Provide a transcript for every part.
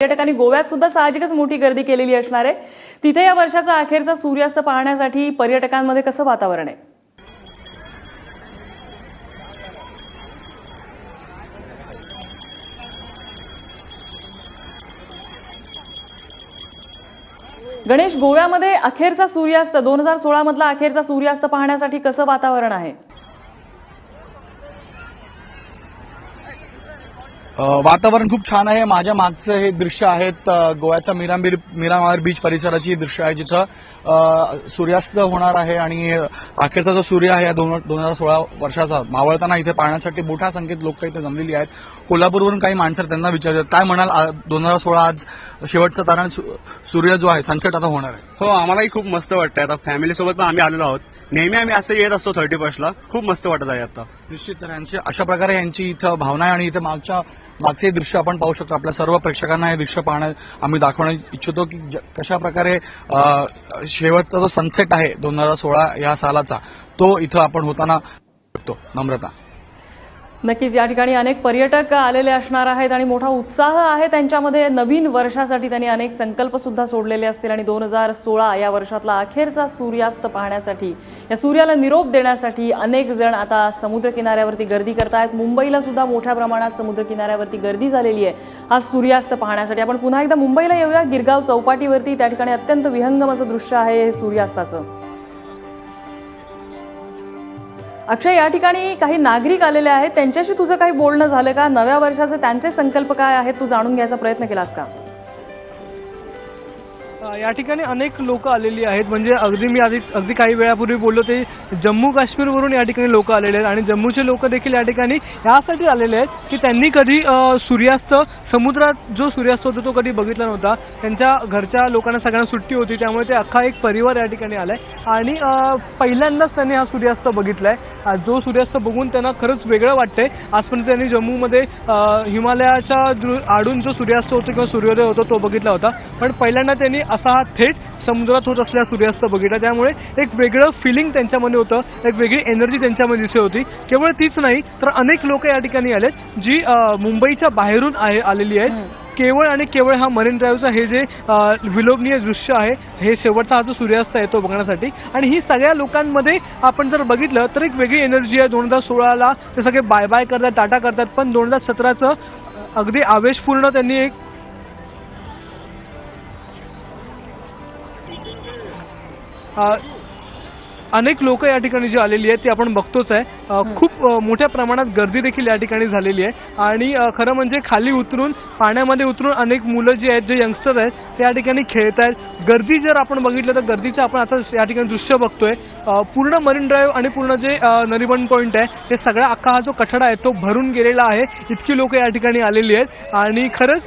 पर्यटकांनी गोव्यात सुद्धा साहजिकच मोठी गर्दी केलेली असणार आहे। तिथे या वर्षाचा अखेरचा सूर्यास्त पाहण्यासाठी पर्यटकांमध्ये कसं वातावरण आहे? गणेश, गोव्यामध्ये अखेरचा सूर्यास्त 2016 मधला अखेरचा सूर्यास्त पाहण्यासाठी कसं वातावरण आहे? वातावरण खूप छान आहे। माझ्या मागचं हे दृश्य आहेत गोव्याच्या मिरामार बीच परिसराची दृश्य आहे, जिथं सूर्यास्त होणार आहे आणि अखेरचा जो सूर्य आहे 2016 वर्षाचा मावळताना इथे पाहण्यासाठी मोठ्या संख्येत लोक इथे जमलेली आहेत। कोल्हापूरवरून काही माणसं त्यांना विचारतात, काय म्हणाल 2016 आज शेवटचा तारण सूर्य जो आहे सनसेट आता होणार आहे? हो, आम्हालाही खूप मस्त वाटतंय। आता फॅमिली सोबत पण आम्ही आलेलो आहोत। नेहमी आम्ही असं येत असतो 31ला। खूप मस्त वाटत आहे आता। निश्चित अशा प्रकारे यांची इथं भावना आहे आणि इथं मागचे दृश्य आपण पाहू शकतो। आपल्या सर्व प्रेक्षकांना हे दृश्य पाहणं आम्ही दाखवणं इच्छितो की कशा प्रकारे शेवटचा जो सनसेट आहे 2016 या सालाचा तो इथं आपण होताना बघतो। नम्रता, नक्कीच या ठिकाणी अनेक पर्यटक आलेले असणार आहेत आणि मोठा उत्साह आहे त्यांच्यामध्ये। नवीन वर्षासाठी त्यांनी अनेक संकल्प सुद्धा सोडलेले असतील आणि 2016 या वर्षातला अखेरचा सूर्यास्त पाहण्यासाठी, या सूर्याला निरोप देण्यासाठी अनेक जण आता समुद्र किनाऱ्यावरती गर्दी करतायत। मुंबईला सुद्धा मोठ्या प्रमाणात समुद्र किनाऱ्यावरती गर्दी झालेली आहे हा सूर्यास्त पाहण्यासाठी। आपण पुन्हा एकदा मुंबईला येऊया, गिरगाव चौपाटीवरती त्या ठिकाणी अत्यंत विहंगम असं दृश्य आहे हे सूर्यास्ताचं। अक्षय, या ठिकाणी काही नागरिक आलेले आहेत, त्यांच्याशी तुझं काही बोलणं झालं का? नव्या वर्षाचे त्यांचे संकल्प काय आहेत तू जाणून घ्यायचा प्रयत्न केलास का? या ठिकाणी अनेक लोक आलेली आहेत। म्हणजे अगदी काही वेळापूर्वी बोललो ते जम्मू काश्मीरवरून या ठिकाणी लोक आलेले आहेत आणि जम्मूचे लोक देखील या ठिकाणी यासाठी आलेले आहेत की त्यांनी कधी सूर्यास्त, समुद्रात जो सूर्यास्त होतो तो कधी बघितला नव्हता। त्यांच्या घरच्या लोकांना सगळ्यांना सुट्टी होती, त्यामुळे ते अख्खा एक परिवार या ठिकाणी आलाय आणि पहिल्यांदाच त्यांनी हा सूर्यास्त बघितलाय। जो सूर्यास्त बघून त्यांना खरंच वेगळं वाटतंय। आजपर्यंत त्यांनी जम्मूमध्ये हिमालयाच्या आडून जो सूर्यास्त होतो किंवा सूर्योदय होतो तो बघितला होता, पण पहिल्यांदा त्यांनी असा हा थेट समुद्रात होत असलेला सूर्यास्त बघितला। त्यामुळे एक वेगळं फिलिंग त्यांच्यामध्ये होतं, एक वेगळी एनर्जी त्यांच्यामध्ये दिसत होती। केवळ तीच नाही तर अनेक लोक या ठिकाणी आलेत जी मुंबईच्या बाहेरून आलेली आहेत। केवळ आणि केवळ हा मरीन ड्राईव्हचा हे जे विलोभनीय दृश्य आहे, हे शेवटचा हा जो सूर्यास्त आहे तो बघण्यासाठी। आणि ही सगळ्या लोकांमध्ये आपण जर बघितलं तर एक वेगळी एनर्जी आहे। 2016ला ते सगळे बाय बाय करतात, टाटा करतात, पण 2017चं अगदी आवेशपूर्ण त्यांनी एक अनेक लोक या ठिकाणी जी आलेली आहेत ती आपण बघतोच आहे। खूप मोठ्या प्रमाणात गर्दी देखील या ठिकाणी झालेली आहे आणि खरं म्हणजे खाली उतरून पाण्यामध्ये उतरून अनेक मुलं जी आहेत, जे यंगस्टर आहेत ते या ठिकाणी खेळत आहेत। गर्दी जर आपण बघितलं तर गर्दीचं आपण आता या ठिकाणी दृश्य बघतोय। पूर्ण मरीन ड्राईव्ह आणि पूर्ण जे नरिमन पॉइंट आहे हे सगळा अख्खा हा जो कठडा आहे तो भरून गेलेला आहे। इतकी लोक या ठिकाणी आलेली आहेत आणि खरंच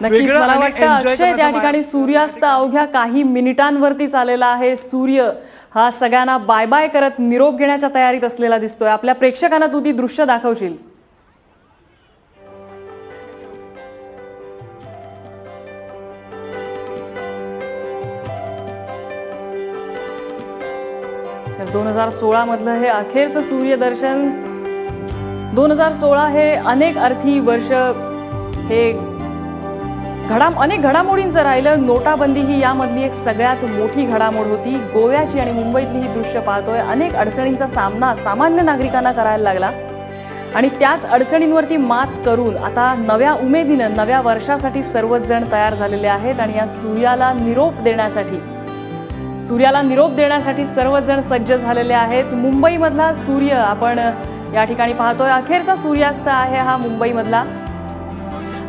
नक्कीच मला वाटतं अक्षय, त्या ठिकाणी सूर्यास्त अवघ्या काही मिनिटांवरतीच आलेला आहे। सूर्य हा सगळ्यांना बाय बाय करत निरोप घेण्याच्या तयारीत असलेला दिसतोय। आपल्या प्रेक्षकांना तू ती दृश्य दाखवशील? तर 2016 मधलं हे अखेरचं सूर्यदर्शन, 2016 हे अनेक अर्थी वर्ष, हे अनेक घडामोडींचं राहिलं। नोटाबंदी ही यामधली एक सगळ्यात मोठी घडामोड होती। गोव्याची आणि मुंबईतली ही दृश्य पाहतोय। अनेक अडचणींचा सामना सामान्य नागरिकांना करायला लागला आणि त्याच अडचणींवरती मात करून आता नव्या उमेदीनं नव्या वर्षासाठी सर्वच जण तयार झालेले आहेत आणि या सूर्याला निरोप देण्यासाठी सर्वच जण सज्ज झालेले आहेत। मुंबईमधला सूर्य आपण या ठिकाणी पाहतोय। अखेरचा सूर्यास्त आहे हा मुंबईमधला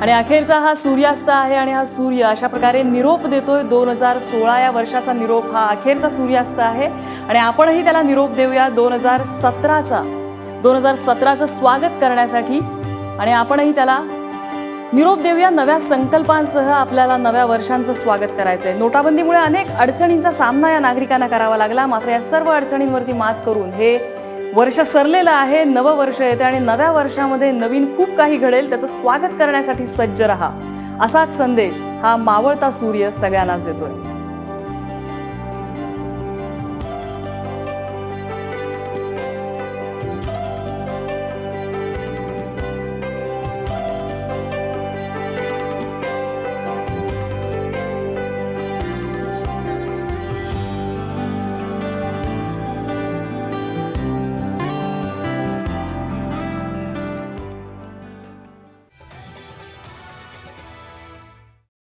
आणि अखेरचा हा सूर्यास्त आहे आणि हा सूर्य अशा प्रकारे निरोप देतोय। 2016 या वर्षाचा निरोप हा अखेरचा सूर्यास्त आहे आणि आपणही त्याला निरोप देऊया 2017चं स्वागत करण्यासाठी आणि आपणही त्याला निरोप देऊया नव्या संकल्पांसह। आपल्याला नव्या वर्षांचं स्वागत करायचंय। नोटाबंदीमुळे अनेक अडचणींचा सामना या नागरिकांना करावा लागला, मात्र या सर्व अडचणींवरती मात करून हे वर्ष सरलेलं आहे। नवं वर्ष येते आणि नव्या वर्षामध्ये नवीन खूप काही घडेल, त्याचं स्वागत करण्यासाठी सज्ज रहा, असाच संदेश हा मावळता सूर्य सगळ्यांनाच देतोय।